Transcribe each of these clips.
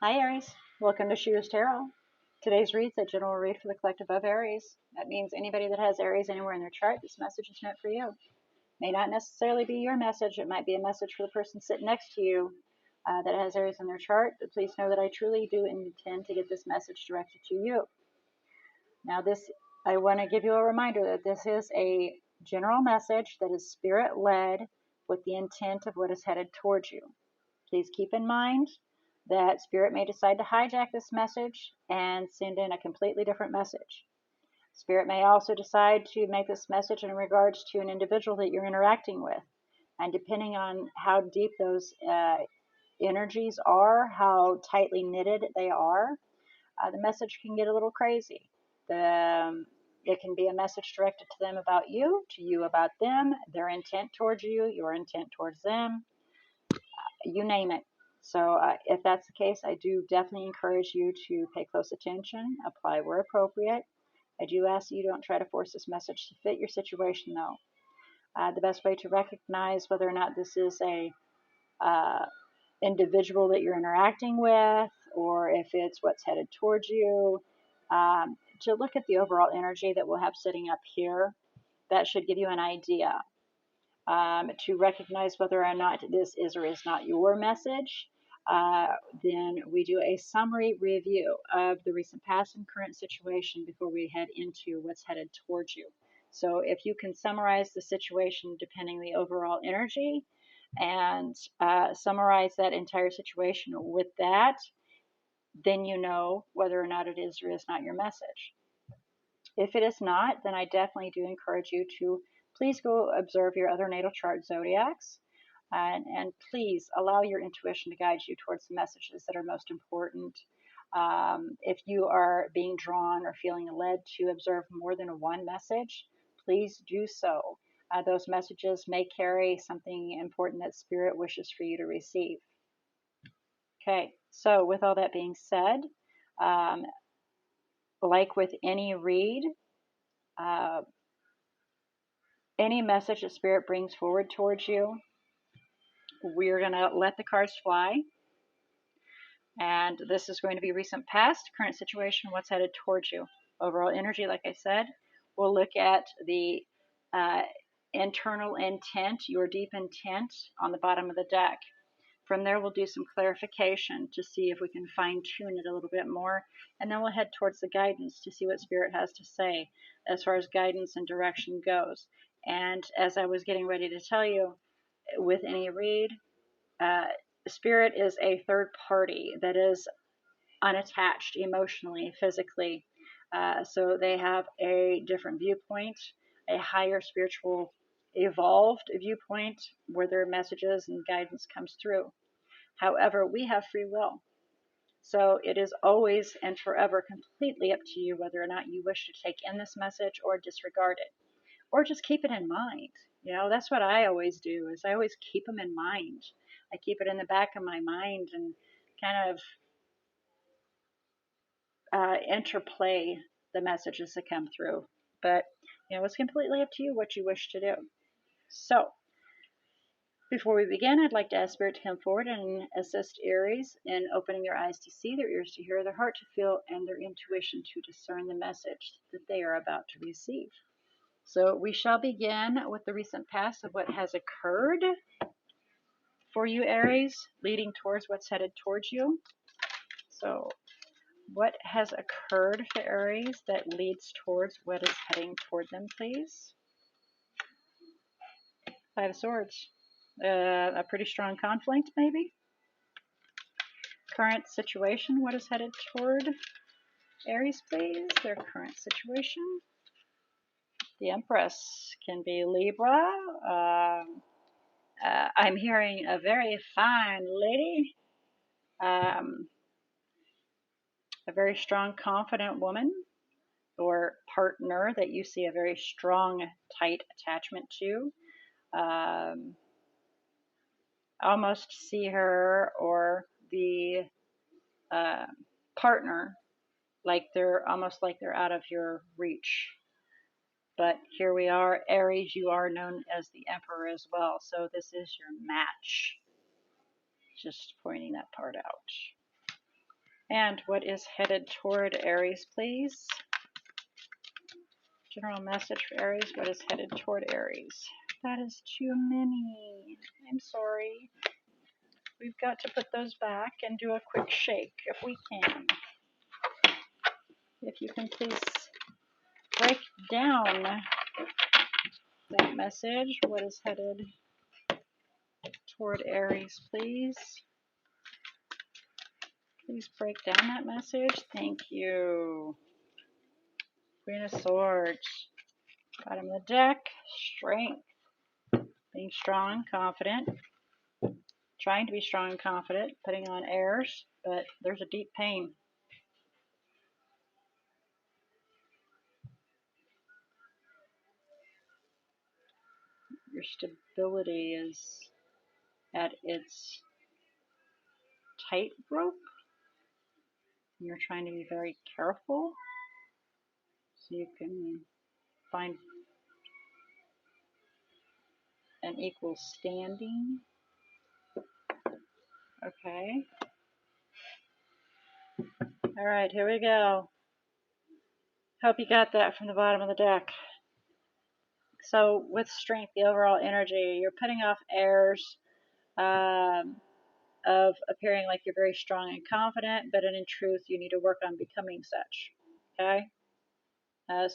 Hi Aries, welcome to She-ruhz Tarot. Today's read's a general read for the collective of Aries. That means anybody that has Aries anywhere in their chart, this message is meant for you. May not necessarily be your message, it might be a message for the person sitting next to you that has Aries in their chart, but please know that I truly do intend to get this message directed to you. Now I want to give you a reminder that this is a general message that is spirit-led with the intent of what is headed towards you. Please keep in mind that Spirit may decide to hijack this message and send in a completely different message. Spirit may also decide to make this message in regards to an individual that you're interacting with. And depending on how deep those energies are, how tightly knitted they are, the message can get a little crazy. It can be a message directed to them about you, to you about them, their intent towards you, your intent towards them, you name it. So if that's the case, I do definitely encourage you to pay close attention, apply where appropriate. I do ask that you don't try to force this message to fit your situation, though. The best way to recognize whether or not this is a individual that you're interacting with, or if it's what's headed towards you, to look at the overall energy that we'll have sitting up here. That should give you an idea. To recognize whether or not this is or is not your message. Then we do a summary review of the recent past and current situation before we head into what's headed towards you. So if you can summarize the situation depending the overall energy and summarize that entire situation with that, then you know whether or not it is or is not your message. If it is not, then I definitely do encourage you to please go observe your other natal chart zodiacs, and please allow your intuition to guide you towards the messages that are most important. If you are being drawn or feeling led to observe more than one message, please do so. Those messages may carry something important that Spirit wishes for you to receive. Okay, so with all that being said, like with any read, any message that Spirit brings forward towards you, we're going to let the cards fly. And this is going to be recent past, current situation, what's headed towards you. Overall energy, like I said, we'll look at the internal intent, your deep intent on the bottom of the deck. From there, we'll do some clarification to see if we can fine tune it a little bit more. And then we'll head towards the guidance to see what Spirit has to say as far as guidance and direction goes. And as I was getting ready to tell you, with any read, Spirit is a third party that is unattached emotionally, physically. So they have a different viewpoint, a higher spiritual, evolved viewpoint where their messages and guidance comes through. However, we have free will. So it is always and forever completely up to you whether or not you wish to take in this message or disregard it, or just keep it in mind. You know, that's what I always do, is I always keep them in mind. I keep it in the back of my mind and kind of interplay the messages that come through. But, you know, it's completely up to you what you wish to do. So, before we begin, I'd like to ask Spirit to come forward and assist Aries in opening their eyes to see, their ears to hear, their heart to feel, and their intuition to discern the message that they are about to receive. So we shall begin with the recent past of what has occurred for you, Aries, leading towards what's headed towards you. So what has occurred for Aries that leads towards what is heading toward them, please? Five of Swords. A pretty strong conflict, maybe? Current situation, what is headed toward Aries, please? Their current situation. The Empress can be Libra. I'm hearing a very fine lady. A very strong, confident woman or partner that you see a very strong, tight attachment to. Almost see her or the partner like they're almost like they're out of your reach. But here we are, Aries, you are known as the Emperor as well, so this is your match. Just pointing that part out. And what is headed toward Aries, please? General message for Aries. What is headed toward Aries? That is too many. I'm sorry. We've got to put those back and do a quick shake if we can. If you can please break down that message. What is headed toward Aries, please? Please break down that message. Thank you. Queen of Swords. Bottom of the deck. Strength. Being strong, confident. Trying to be strong and confident. Putting on airs, but there's a deep pain. Your stability is at its tightrope. You're trying to be very careful so you can find an equal standing. Okay. All right, here we go. Hope you got that from the bottom of the deck. So with strength, the overall energy, you're putting off airs of appearing like you're very strong and confident, but in truth, you need to work on becoming such. Okay?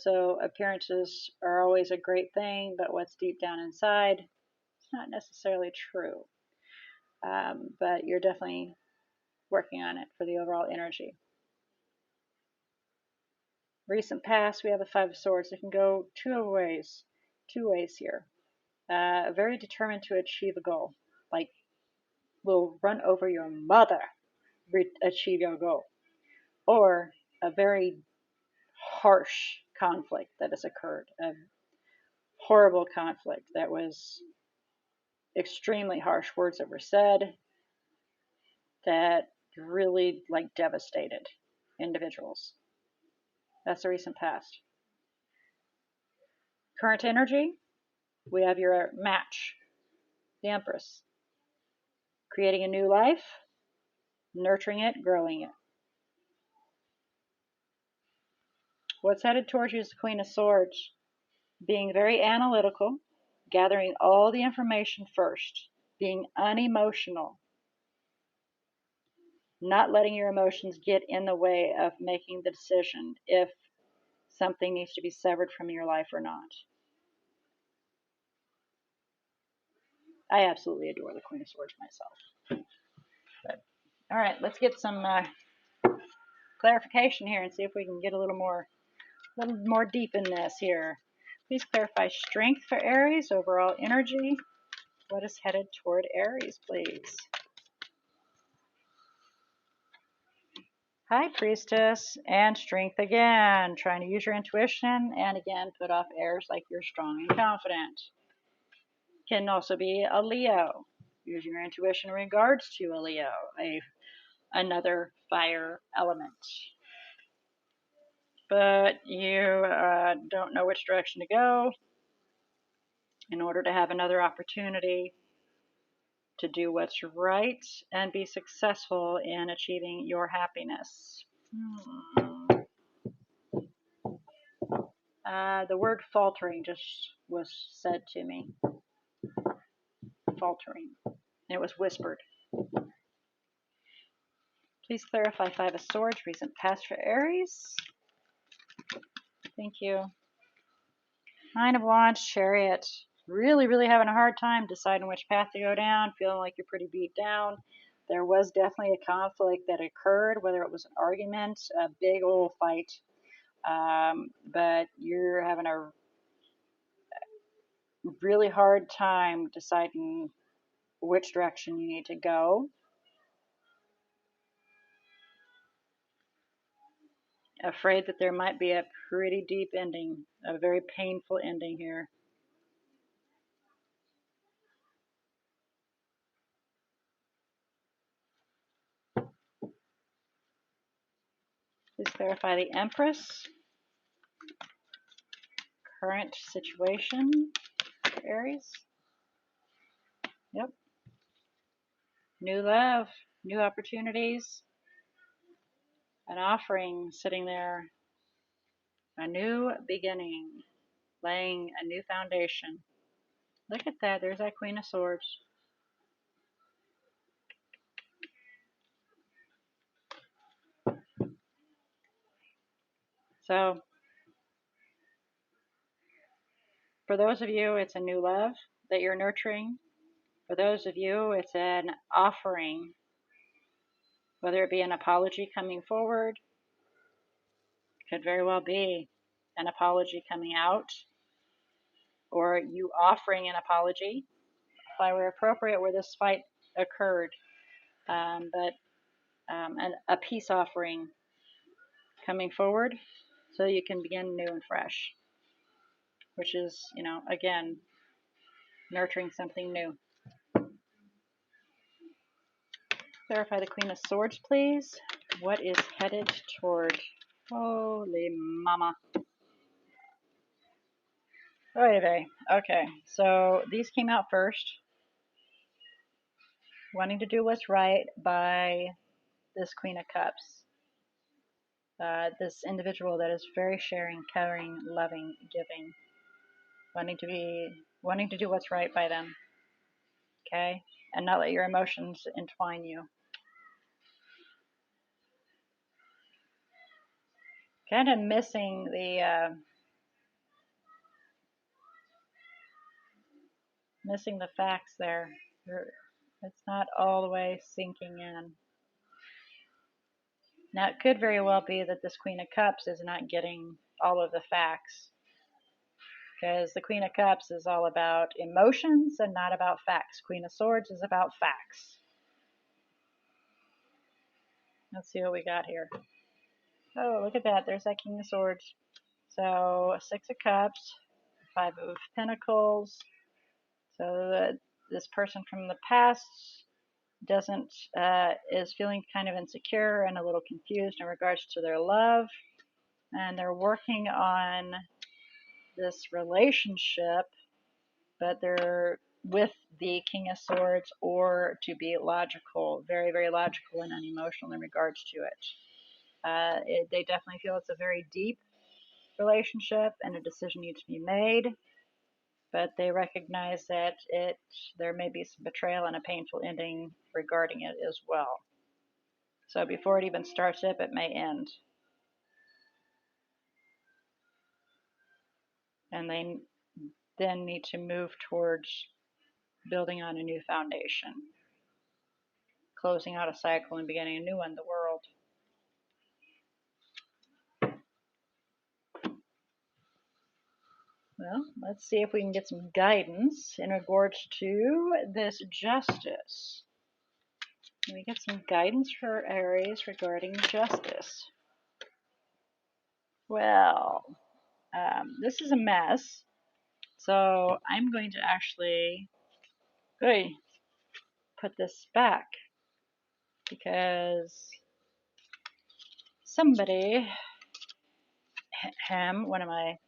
So appearances are always a great thing, but what's deep down inside, it's not necessarily true. But you're definitely working on it for the overall energy. Recent past, we have the Five of Swords. It can go two ways here. Very determined to achieve a goal, like will run over your mother, achieve your goal, or a very harsh conflict that has occurred, a horrible conflict that was extremely harsh words that were said that really devastated individuals. That's the recent past. Current energy, we have your match, the Empress. Creating a new life, nurturing it, growing it. What's headed towards you is the Queen of Swords. Being very analytical, gathering all the information first, being unemotional, not letting your emotions get in the way of making the decision if something needs to be severed from your life or not. I absolutely adore the Queen of Swords myself. But, all right, let's get some clarification here and see if we can get a little more deep in this here. Please clarify strength for Aries, overall energy. What is headed toward Aries, please? High Priestess and strength again. Trying to use your intuition and again put off airs like you're strong and confident. Can also be a Leo. Using your intuition in regards to a Leo, another fire element. But you don't know which direction to go in order to have another opportunity to do what's right and be successful in achieving your happiness. The word faltering just was said to me. Faltering. And it was whispered. Please clarify Five of Swords, recent past for Aries. Thank you. Nine of Wands, Chariot. Really, really having a hard time deciding which path to go down, feeling like you're pretty beat down. There was definitely a conflict that occurred, whether it was an argument, a big old fight, but you're having a really hard time deciding which direction you need to go. Afraid that there might be a pretty deep ending, a very painful ending here. Please clarify the Empress. Current situation for Aries. Yep. New love, new opportunities. An offering sitting there, a new beginning, laying a new foundation. Look at that, there's that Queen of Swords. So, for those of you, it's a new love that you're nurturing. For those of you, it's an offering, whether it be an apology coming forward, could very well be an apology coming out, or you offering an apology. If I were appropriate where this fight occurred, a peace offering coming forward so you can begin new and fresh, which is, again, nurturing something new. Clarify the Queen of Swords, please. What is headed toward? Holy mama. Okay, so these came out first. Wanting to do what's right by this Queen of Cups. This individual that is very sharing, caring, loving, giving. Wanting to do what's right by them. Okay? And not let your emotions entwine you. Kind of missing the facts there. It's not all the way sinking in. Now, it could very well be that this Queen of Cups is not getting all of the facts, because the Queen of Cups is all about emotions and not about facts. Queen of Swords is about facts. Let's see what we got here. Oh, look at that. There's that King of Swords. So, Six of Cups, Five of Pentacles. So, this person from the past is feeling kind of insecure and a little confused in regards to their love, and they're working on this relationship, but they're with the King of Swords, or to be logical, very, very logical and unemotional in regards to it. They definitely feel it's a very deep relationship and a decision needs to be made, but they recognize that there may be some betrayal and a painful ending regarding it as well. So before it even starts up, it may end. And they then need to move towards building on a new foundation, closing out a cycle and beginning a new one, the world. Well, let's see if we can get some guidance in regards to this justice. Can we get some guidance for Aries regarding justice? Well, this is a mess. So I'm going to actually put this back, because somebody, one of my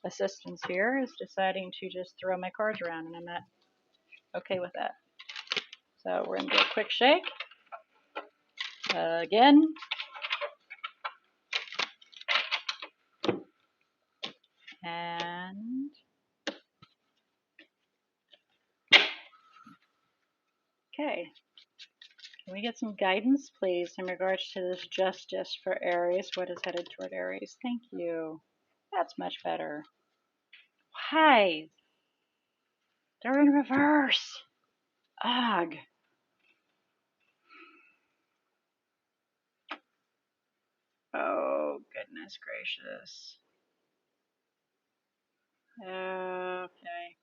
assistants here, is deciding to just throw my cards around, and I'm not okay with that. So we're going to do a quick shake. Again. And okay. Can we get some guidance, please, in regards to this justice for Aries? What is headed toward Aries? Thank you. That's much better. Why? They're in reverse. Ugh. Oh, goodness gracious. Okay.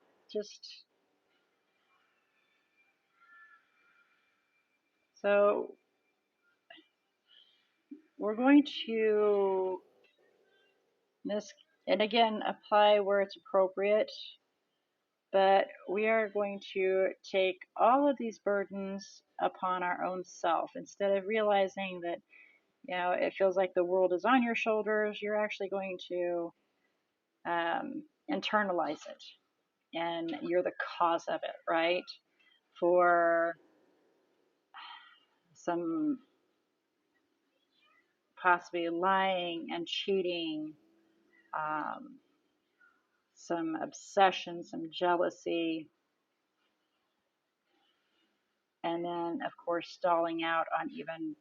So we're going to and again, apply where it's appropriate, but we are going to take all of these burdens upon our own self. Instead of realizing that, it feels like the world is on your shoulders, you're actually going to internalize it, and you're the cause of it, right? For some possibly lying and cheating, some obsession, some jealousy, and then, of course, stalling out on even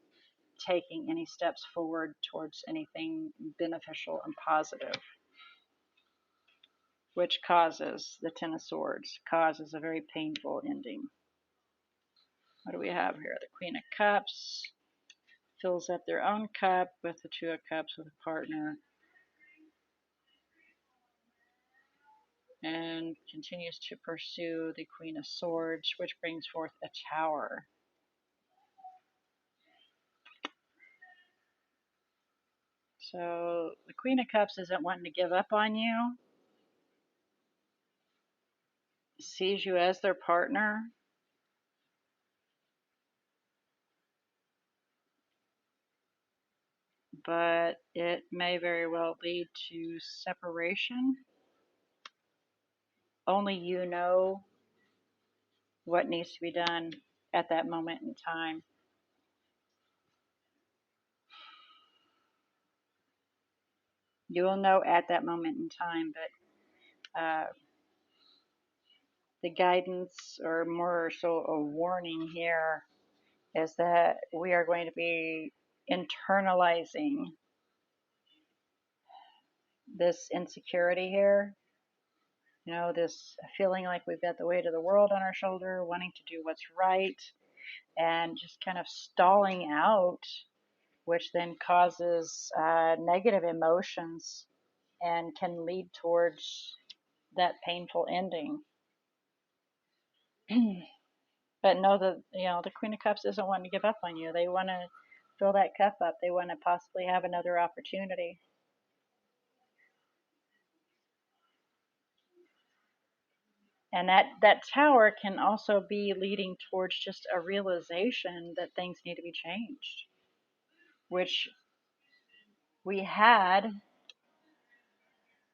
taking any steps forward towards anything beneficial and positive, which causes the Ten of Swords, causes a very painful ending. What do we have here? The Queen of Cups fills up their own cup with the Two of Cups with a partner, and continues to pursue the Queen of Swords, which brings forth a Tower. So the Queen of Cups isn't wanting to give up on you, sees you as their partner, but it may very well lead to separation. Only you know what needs to be done at that moment in time. You will know at that moment in time, but the guidance, or more so a warning here, is that we are going to be internalizing this insecurity here. You know, this feeling like we've got the weight of the world on our shoulder, wanting to do what's right, and just kind of stalling out, which then causes negative emotions and can lead towards that painful ending. But know that, you know, the Queen of Cups isn't wanting to give up on you. They want to fill that cup up. They want to possibly have another opportunity. And that Tower can also be leading towards just a realization that things need to be changed, which we had,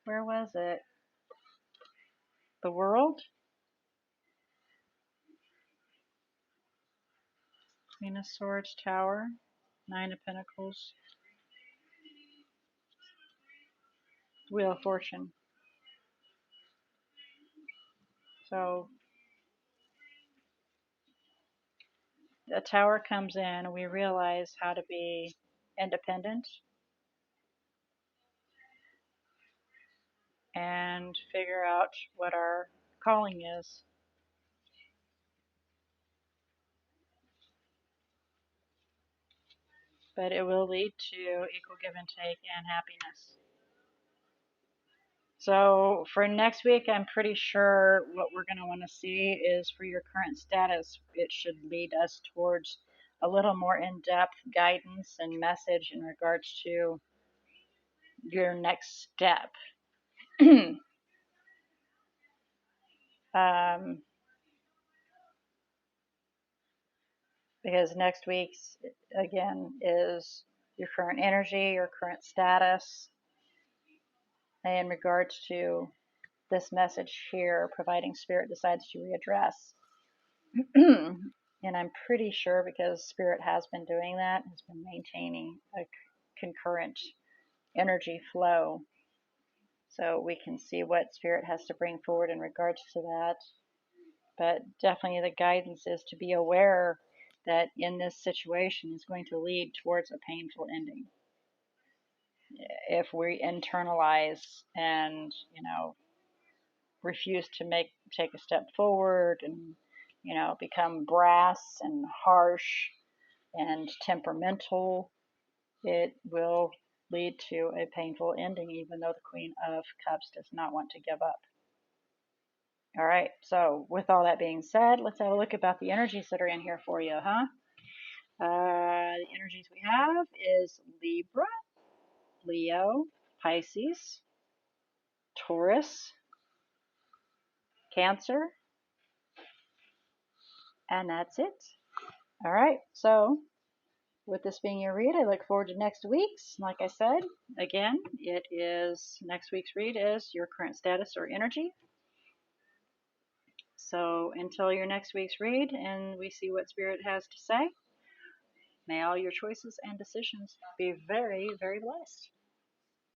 where was it? The World? Queen of Swords, Tower, Nine of Pentacles, Wheel of Fortune. So the Tower comes in and we realize how to be independent and figure out what our calling is. But it will lead to equal give and take and happiness. So for next week, I'm pretty sure what we're going to want to see is for your current status, it should lead us towards a little more in-depth guidance and message in regards to your next step. Because next week's, again, is your current energy, your current status, in regards to this message here, providing Spirit decides to readdress. And I'm pretty sure, because Spirit has been doing that, has been maintaining a concurrent energy flow, so we can see what Spirit has to bring forward in regards to that. But definitely the guidance is to be aware that in this situation is going to lead towards a painful ending if we internalize and, you know, refuse to take a step forward and, you know, become brass and harsh and temperamental. It will lead to a painful ending, even though the Queen of Cups does not want to give up. All right, so with all that being said, let's have a look about the energies that are in here for you, huh? The energies we have is Libra, Leo, Pisces, Taurus, Cancer, and that's it. All right, so with this being your read, I look forward to next week's. Like I said, again, next week's read is your current status or energy. So until your next week's read and we see what Spirit has to say, May all your choices and decisions be very, very blessed.